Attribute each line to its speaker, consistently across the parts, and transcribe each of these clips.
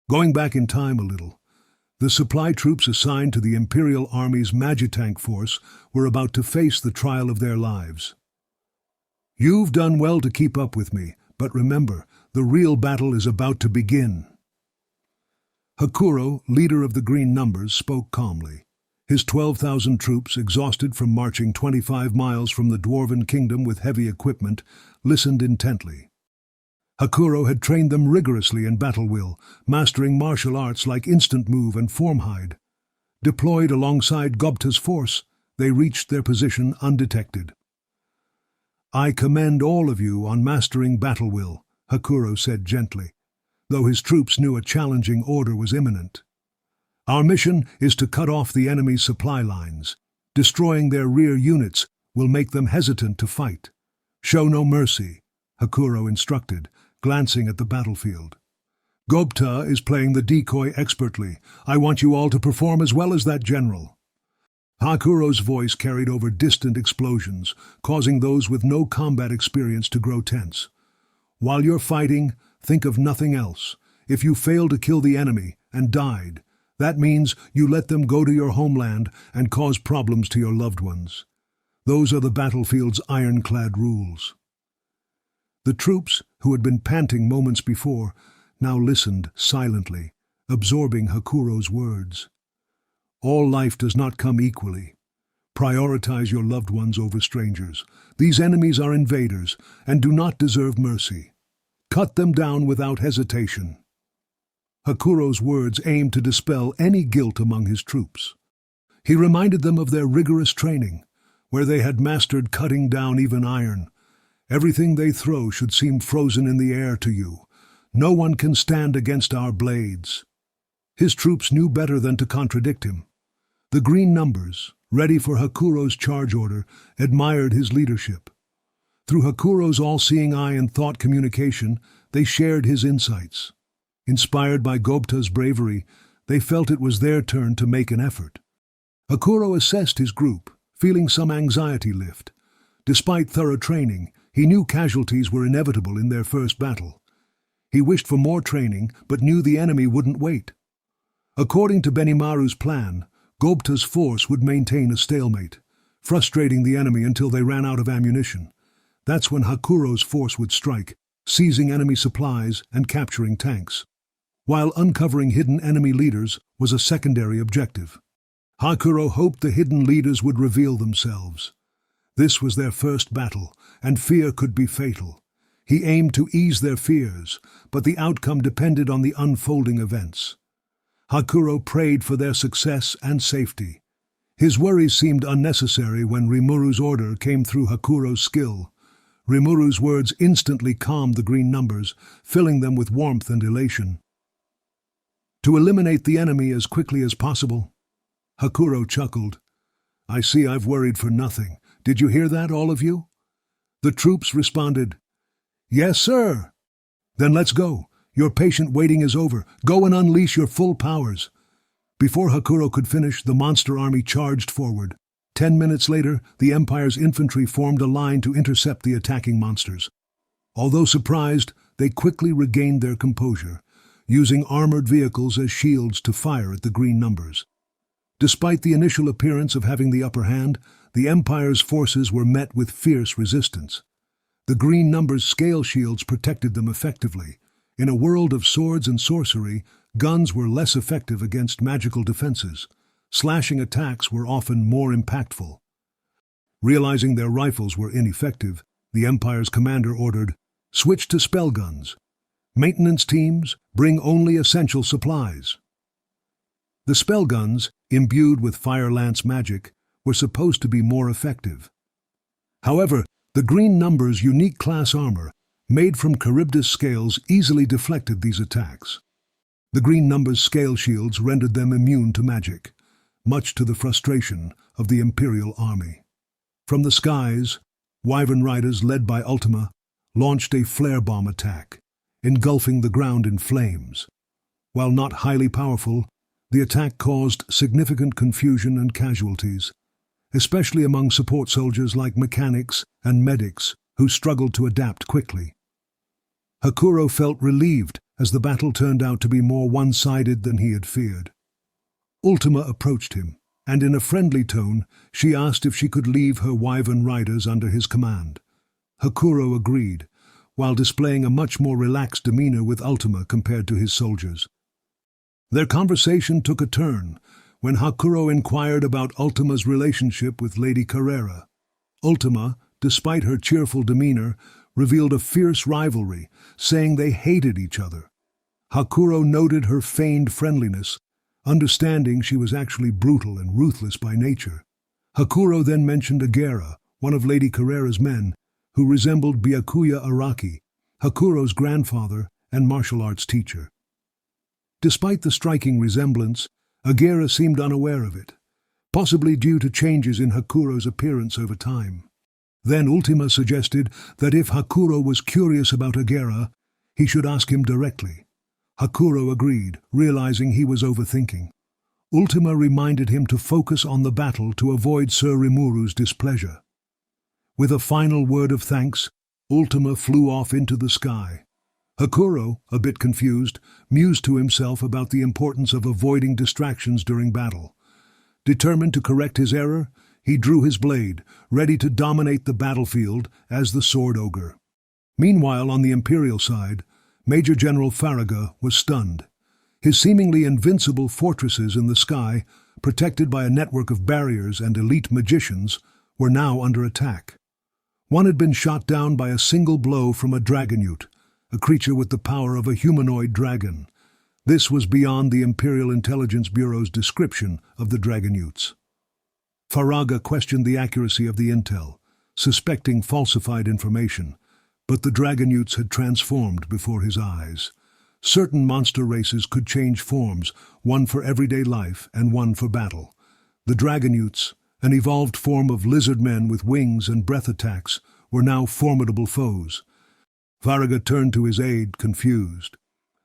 Speaker 1: Going back in time a little, the supply troops assigned to the Imperial Army's Magitank force were about to face the trial of their lives. You've done well to keep up with me, but remember, the real battle is about to begin. Hakuro, leader of the Green Numbers, spoke calmly. His 12,000 troops, exhausted from marching 25 miles from the Dwarven Kingdom with heavy equipment, listened intently. Hakuro had trained them rigorously in battle will, mastering martial arts like instant move and form hide. Deployed alongside Gobta's force, they reached their position undetected. I commend all of you on mastering battle will, Hakuro said gently, though his troops knew a challenging order was imminent. Our mission is to cut off the enemy's supply lines. Destroying their rear units will make them hesitant to fight. Show no mercy, Hakuro instructed, glancing at the battlefield. Gobta is playing the decoy expertly. I want you all to perform as well as that general. Hakuro's voice carried over distant explosions, causing those with no combat experience to grow tense. While you're fighting, think of nothing else. If you fail to kill the enemy and died, that means you let them go to your homeland and cause problems to your loved ones. Those are the battlefield's ironclad rules. The troops, who had been panting moments before, now listened silently, absorbing Hakuro's words. All life does not come equally. Prioritize your loved ones over strangers. These enemies are invaders and do not deserve mercy. Cut them down without hesitation. Hakuro's words aimed to dispel any guilt among his troops. He reminded them of their rigorous training, where they had mastered cutting down even iron. Everything they throw should seem frozen in the air to you. No one can stand against our blades. His troops knew better than to contradict him. The Green Numbers, ready for Hakuro's charge order, admired his leadership. Through Hakuro's all-seeing eye and thought communication, they shared his insights. Inspired by Gobta's bravery, they felt it was their turn to make an effort. Hakuro assessed his group, feeling some anxiety lift. Despite thorough training, he knew casualties were inevitable in their first battle. He wished for more training, but knew the enemy wouldn't wait. According to Benimaru's plan, Gobta's force would maintain a stalemate, frustrating the enemy until they ran out of ammunition. That's when Hakuro's force would strike, seizing enemy supplies and capturing tanks, while uncovering hidden enemy leaders was a secondary objective. Hakuro hoped the hidden leaders would reveal themselves. This was their first battle, and fear could be fatal. He aimed to ease their fears, but the outcome depended on the unfolding events. Hakuro prayed for their success and safety. His worries seemed unnecessary when Rimuru's order came through Hakuro's skill. Rimuru's words instantly calmed the Green Numbers, filling them with warmth and elation. To eliminate the enemy as quickly as possible. Hakuro chuckled. I see I've worried for nothing. Did you hear that, all of you? The troops responded, Yes, sir. Then let's go. Your patient waiting is over. Go and unleash your full powers. Before Hakuro could finish, the monster army charged forward. 10 minutes later, the Empire's infantry formed a line to intercept the attacking monsters. Although surprised, they quickly regained their composure, using armored vehicles as shields to fire at the Green Numbers. Despite the initial appearance of having the upper hand, the Empire's forces were met with fierce resistance. The Green Numbers' scale shields protected them effectively. In a world of swords and sorcery, guns were less effective against magical defenses. Slashing attacks were often more impactful. Realizing their rifles were ineffective, the Empire's commander ordered, Switch to spell guns. Maintenance teams, bring only essential supplies. The spell guns, imbued with fire lance magic, were supposed to be more effective. However, the Green Numbers' unique class armor, made from Charybdis scales, easily deflected these attacks. The Green Numbers' scale shields rendered them immune to magic, much to the frustration of the Imperial army. From the skies, Wyvern Riders, led by Ultima, launched a flare bomb attack, engulfing the ground in flames. While not highly powerful, the attack caused significant confusion and casualties, especially among support soldiers like mechanics and medics who struggled to adapt quickly. Hakuro felt relieved as the battle turned out to be more one-sided than he had feared. Ultima approached him, and in a friendly tone, she asked if she could leave her wyvern riders under his command. Hakuro agreed, while displaying a much more relaxed demeanor with Ultima compared to his soldiers. Their conversation took a turn when Hakuro inquired about Ultima's relationship with Lady Carrera. Ultima, despite her cheerful demeanor, revealed a fierce rivalry, saying they hated each other. Hakuro noted her feigned friendliness, understanding she was actually brutal and ruthless by nature. Hakuro then mentioned Agera, one of Lady Carrera's men, who resembled Byakuya Araki, Hakuro's grandfather and martial arts teacher. Despite the striking resemblance, Agera seemed unaware of it, possibly due to changes in Hakuro's appearance over time. Then Ultima suggested that if Hakuro was curious about Agera, he should ask him directly. Hakuro agreed, realizing he was overthinking. Ultima reminded him to focus on the battle to avoid Sir Rimuru's displeasure. With a final word of thanks, Ultima flew off into the sky. Hakuro, a bit confused, mused to himself about the importance of avoiding distractions during battle. Determined to correct his error, he drew his blade, ready to dominate the battlefield as the Sword Ogre. Meanwhile, on the Imperial side, Major General Farraga was stunned. His seemingly invincible fortresses in the sky, protected by a network of barriers and elite magicians, were now under attack. One had been shot down by a single blow from a dragonute, a creature with the power of a humanoid dragon. This was beyond the Imperial Intelligence Bureau's description of the dragonutes. Farraga questioned the accuracy of the intel, suspecting falsified information, but the dragonutes had transformed before his eyes. Certain monster races could change forms, one for everyday life and one for battle. The dragonutes, an evolved form of lizard men with wings and breath attacks, were now formidable foes. Farraga turned to his aide, confused.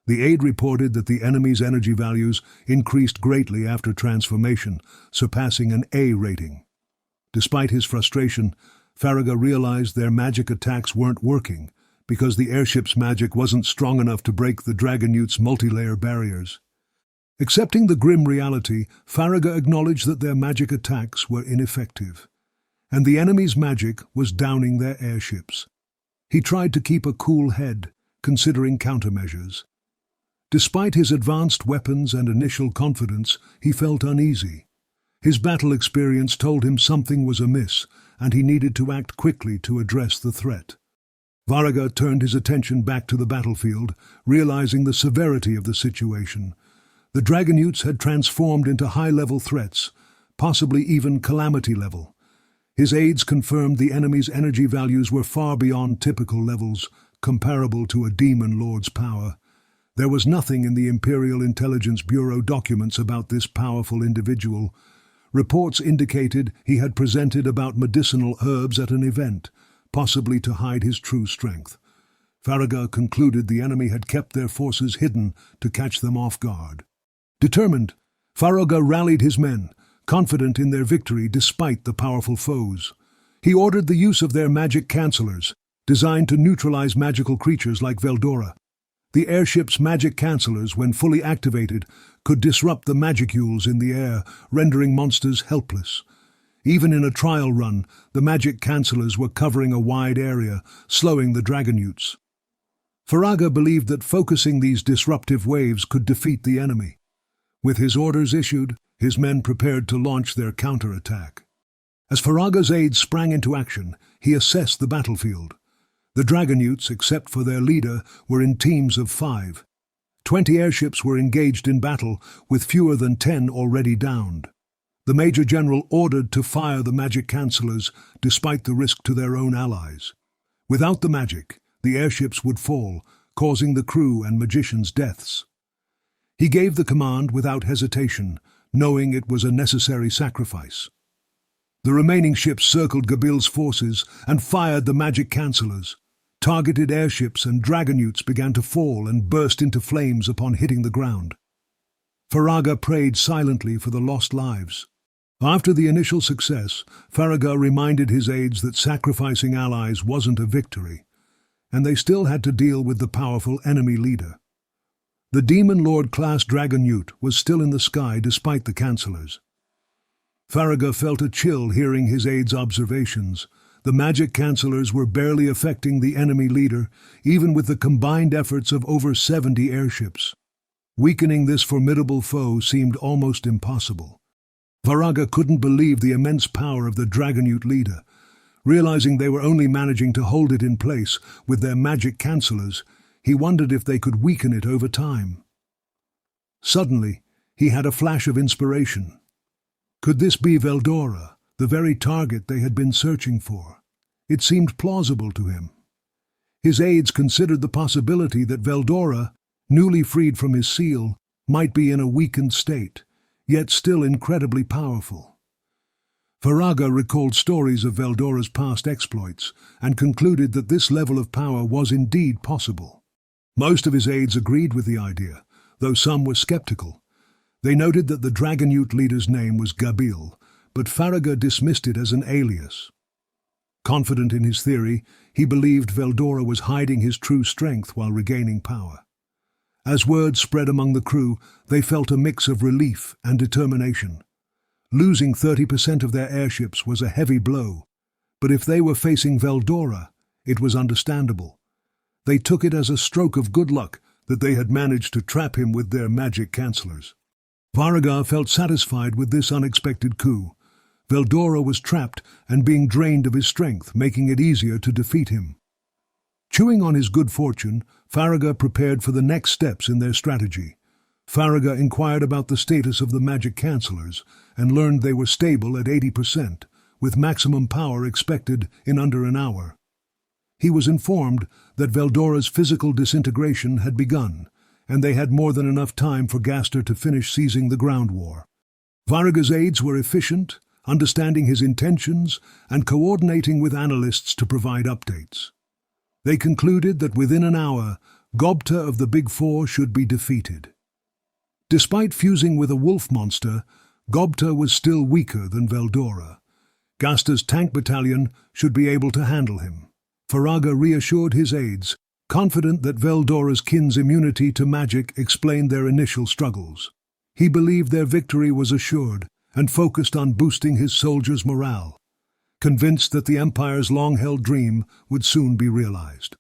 Speaker 1: The aide reported that the enemy's energy values increased greatly after transformation, surpassing an A rating. Despite his frustration, Farraga realized their magic attacks weren't working, because the airship's magic wasn't strong enough to break the dragonutes' multi-layer barriers. Accepting the grim reality, Farraga acknowledged that their magic attacks were ineffective, and the enemy's magic was downing their airships. He tried to keep a cool head, considering countermeasures. Despite his advanced weapons and initial confidence, he felt uneasy. His battle experience told him something was amiss, and he needed to act quickly to address the threat. Farraga turned his attention back to the battlefield, realizing the severity of the situation. The dragonutes had transformed into high-level threats, possibly even calamity level. His aides confirmed the enemy's energy values were far beyond typical levels, comparable to a demon lord's power. There was nothing in the Imperial Intelligence Bureau documents about this powerful individual. Reports indicated he had presented about medicinal herbs at an event, possibly to hide his true strength. Farraga concluded the enemy had kept their forces hidden to catch them off guard. Determined, Farraga rallied his men, confident in their victory despite the powerful foes. He ordered the use of their magic cancellers, designed to neutralize magical creatures like Veldora. The airship's magic cancellers, when fully activated, could disrupt the magicules in the air, rendering monsters helpless. Even in a trial run, the magic cancellers were covering a wide area, slowing the dragonutes. Farraga believed that focusing these disruptive waves could defeat the enemy. With his orders issued, his men prepared to launch their counterattack. As Farraga's aides sprang into action, he assessed the battlefield. The dragonutes, except for their leader, were in teams of 5. 20 airships were engaged in battle, with fewer than 10 already downed. The Major General ordered to fire the magic cancellers, despite the risk to their own allies. Without the magic, the airships would fall, causing the crew and magicians deaths. He gave the command without hesitation, knowing it was a necessary sacrifice. The remaining ships circled Gabil's forces and fired the magic cancellers. Targeted airships and dragonutes began to fall and burst into flames upon hitting the ground. Farraga prayed silently for the lost lives. After the initial success, Farraga reminded his aides that sacrificing allies wasn't a victory, and they still had to deal with the powerful enemy leader. The Demon Lord-class Dragon Ute was still in the sky despite the cancellors. Farragut felt a chill hearing his aide's observations. The magic cancellors were barely affecting the enemy leader, even with the combined efforts of over 70 airships. Weakening this formidable foe seemed almost impossible. Farragut couldn't believe the immense power of the Dragon Ute leader. Realizing they were only managing to hold it in place with their magic cancellors, he wondered if they could weaken it over time. Suddenly, he had a flash of inspiration. Could this be Veldora, the very target they had been searching for? It seemed plausible to him. His aides considered the possibility that Veldora, newly freed from his seal, might be in a weakened state, yet still incredibly powerful. Farragut recalled stories of Veldora's past exploits and concluded that this level of power was indeed possible. Most of his aides agreed with the idea, though some were skeptical. They noted that the Dragon Ute leader's name was Gabil, but Farragut dismissed it as an alias. Confident in his theory, he believed Veldora was hiding his true strength while regaining power. As word spread among the crew, they felt a mix of relief and determination. Losing 30% of their airships was a heavy blow, but if they were facing Veldora, it was understandable. They took it as a stroke of good luck that they had managed to trap him with their magic cancellors. Farragut felt satisfied with this unexpected coup. Veldora was trapped and being drained of his strength, making it easier to defeat him. Chewing on his good fortune, Farragut prepared for the next steps in their strategy. Farragut inquired about the status of the magic cancellors and learned they were stable at 80%, with maximum power expected in under an hour. He was informed that Veldora's physical disintegration had begun, and they had more than enough time for Gaster to finish seizing the ground war. Farragut's aides were efficient, understanding his intentions and coordinating with analysts to provide updates. They concluded that within an hour, Gobta of the Big Four should be defeated. Despite fusing with a wolf monster, Gobta was still weaker than Veldora. Gaster's tank battalion should be able to handle him. Farragut reassured his aides, confident that Veldora's kin's immunity to magic explained their initial struggles. He believed their victory was assured and focused on boosting his soldiers' morale, convinced that the Empire's long-held dream would soon be realized.